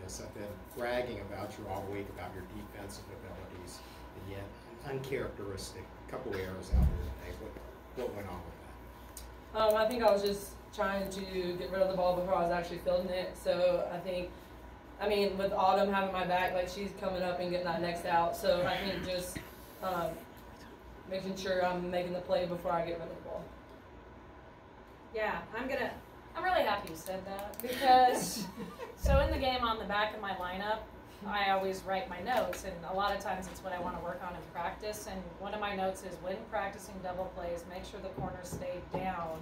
practice, I've been bragging about you all week about your defensive abilities, and yet uncharacteristic. A couple errors out there today. What went on with that? I think I was just trying to get rid of the ball before I was actually fielding it. So I mean, with Autumn having my back, like she's coming up and getting that next out. So I think just making sure I'm making the play before I get rid of the ball. Yeah, I'm really happy you said that because so in the game on the back of my lineup, I always write my notes, and a lot of times it's what I want to work on in practice. And one of my notes is when practicing double plays, make sure the corners stay down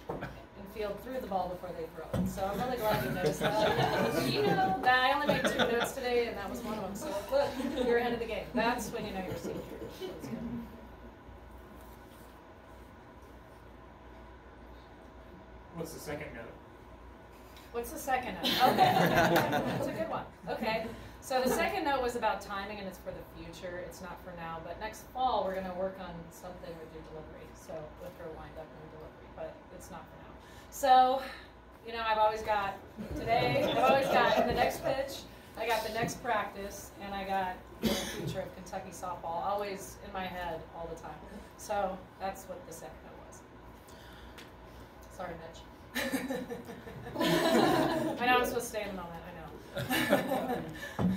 and field through the ball before they throw it. So I'm really glad you noticed that. You know that I only made 2 notes today, and that was one of them. So look, you're ahead of the game. That's when you know you're a senior. That's good. What's the second note? What's the second note? Okay, that's a good one. Okay, so the second note was about timing, and it's for the future. It's not for now, but next fall we're going to work on something with your delivery. So with her wind up and delivery, but it's not for now. So, you know, I've always got the next pitch, I got the next practice, and I got the future of Kentucky softball always in my head all the time. So that's what the second note was. Sorry, Mitch. I know I'm supposed to stay in the moment, I know.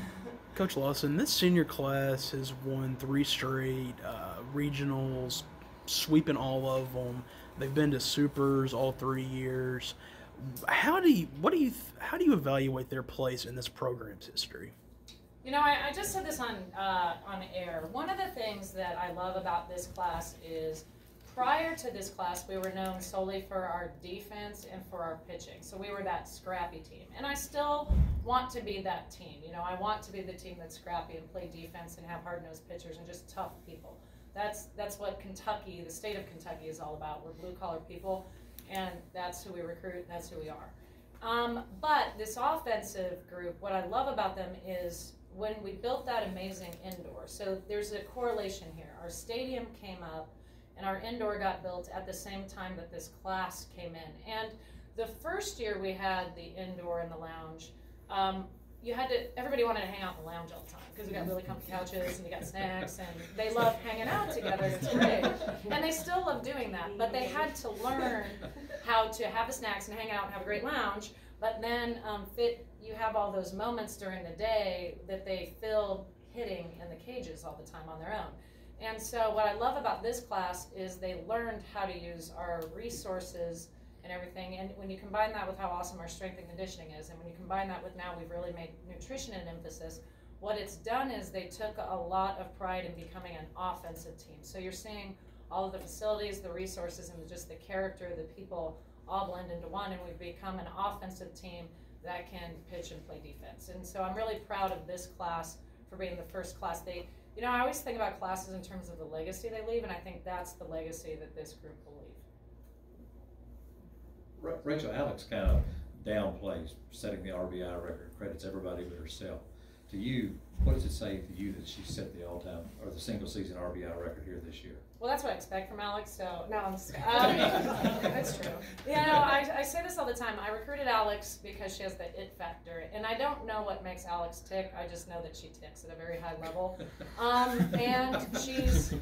Coach Lawson, this senior class has won 3 straight regionals, sweeping all of them. They've been to supers all 3 years. How do you evaluate their place in this program's history? You know, I just said this on air. One of the things that I love about this class is prior to this class, we were known solely for our defense and for our pitching. So we were that scrappy team. And I still want to be that team. You know, I want to be the team that's scrappy and play defense and have hard-nosed pitchers and just tough people. That's what Kentucky, the state of Kentucky, is all about. We're blue-collar people, and that's who we recruit, that's who we are. But this offensive group, what I love about them is when we built that amazing indoor. So there's a correlation here. Our stadium came up, and our indoor got built at the same time that this class came in. And the first year we had the indoor and the lounge, everybody wanted to hang out in the lounge all the time because we got really comfy couches and you got snacks and they love hanging out together. It's great. And they still love doing that, but they had to learn how to have the snacks and hang out and have a great lounge, but then you have all those moments during the day that they fill hitting in the cages all the time on their own. And so what I love about this class is they learned how to use our resources and everything. And when you combine that with how awesome our strength and conditioning is, and when you combine that with now we've really made nutrition an emphasis, what it's done is they took a lot of pride in becoming an offensive team. So you're seeing all of the facilities, the resources, and just the character, the people all blend into one, and we've become an offensive team that can pitch and play defense. And so I'm really proud of this class for being the first class. You know, I always think about classes in terms of the legacy they leave, and I think that's the legacy that this group will leave. Rachel, Alex kind of downplays setting the RBI record, credits everybody but herself. To you, what does it say to you that she set the all-time or the single-season RBI record here this year? Well, that's what I expect from Alex, so no, I'm just that's true. You know, I say this all the time. I recruited Alex because she has the it factor, and I don't know what makes Alex tick. I just know that she ticks at a very high level. And she's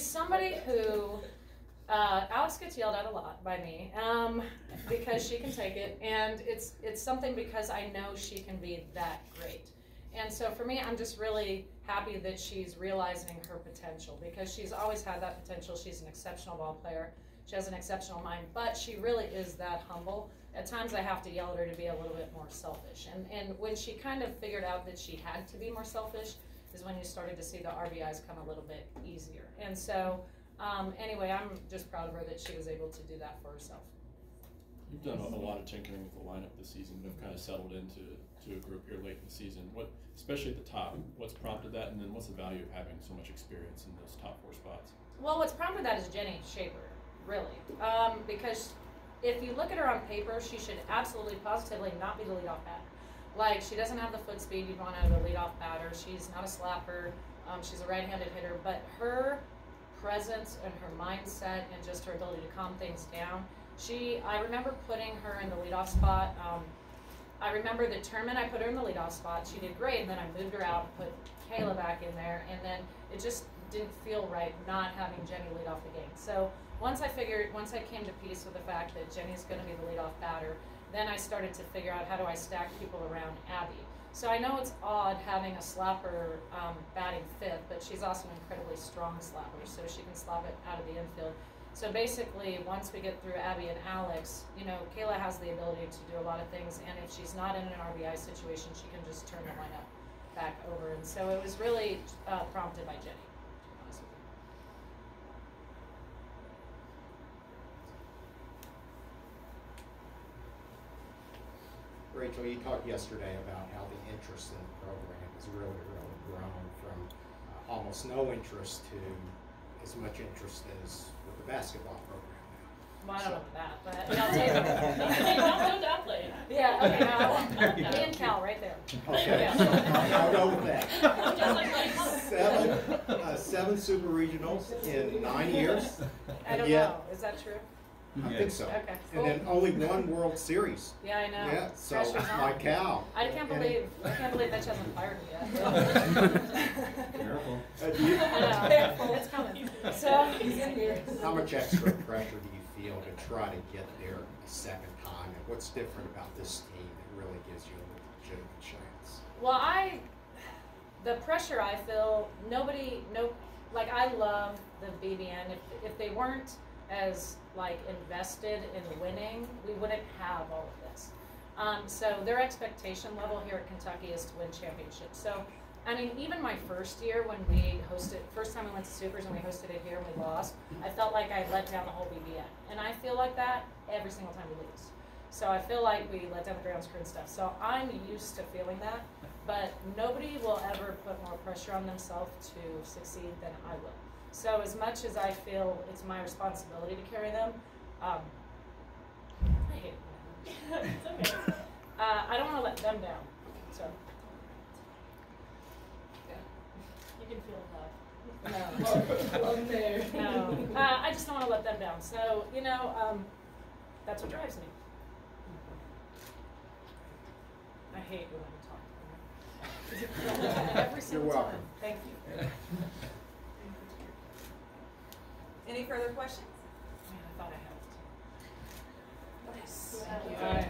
somebody who Alex gets yelled at a lot by me because she can take it, and it's something because I know she can be that great. And so for me, I'm just really happy that she's realizing her potential because she's always had that potential. She's an exceptional ball player. She has an exceptional mind, but she really is that humble. At times I have to yell at her to be a little bit more selfish. And when she kind of figured out that she had to be more selfish is when you started to see the RBIs come a little bit easier. And so anyway, I'm just proud of her that she was able to do that for herself. You've done a lot of tinkering with the lineup this season. You've kind of settled into a group here late in the season. What, especially at the top, what's prompted that, and then what's the value of having so much experience in those top 4 spots? Well, what's prompted that is Jenny Shaper, really, because if you look at her on paper, she should absolutely, positively not be the leadoff batter. Like, she doesn't have the foot speed you'd want out of a leadoff batter. She's not a slapper. She's a right-handed hitter, but her presence and her mindset and just her ability to calm things down. I remember putting her in the leadoff spot I remember the tournament, I put her in the leadoff spot. She did great, and then I moved her out and put Kayla back in there, and then it just didn't feel right not having Jenny lead off the game. So once I came to peace with the fact that Jenny's going to be the leadoff batter, then I started to figure out how do I stack people around Abby. So I know it's odd having a slapper batting fifth, but she's also an incredibly strong slapper, so she can slap it out of the infield. So basically, once we get through Abby and Alex, you know, Kayla has the ability to do a lot of things, and if she's not in an RBI situation, she can just turn the lineup back over. And so it was really prompted by Jenny. Rachel, you talked yesterday about how the interest in the program has really, really grown from almost no interest to as much interest as with the basketball program now. Well, I don't know about that, but I'll tell you. Don't downplay it. Yeah, okay, now, me and Cal right there. Okay, Yeah. I'll go with that. Just like, Seven super regionals in 9 years. I don't and yet- know, is that true? I think so. Okay, And then only one World Series. Yeah, I know. Yeah, so Pressure's on. my cow. I can't believe that she hasn't fired me yet. Careful. I know, it's coming. So, he's in here. How much extra pressure do you feel to try to get there a second time? And what's different about this team that really gives you a legitimate chance? Well, the pressure I feel, like I love the BBN. If they weren't as like invested in winning, we wouldn't have all of this. So their expectation level here at Kentucky is to win championships. So, I mean, even my first year when we first time we went to Supers and we hosted it here and we lost, I felt like I let down the whole BBN. And I feel like that every single time we lose. So I feel like we let down the grounds crew and stuff. So I'm used to feeling that, but nobody will ever put more pressure on themselves to succeed than I will. So as much as I feel it's my responsibility to carry them, I hate it. it's okay. I don't want to let them down. So You can feel love. no, Love there. no, I just don't want to let them down. So you know, that's what drives me. I hate when I'm talking. Every single welcome. time. Thank you. Any further questions? Man, I thought I helped. Nice. Thank you. All right.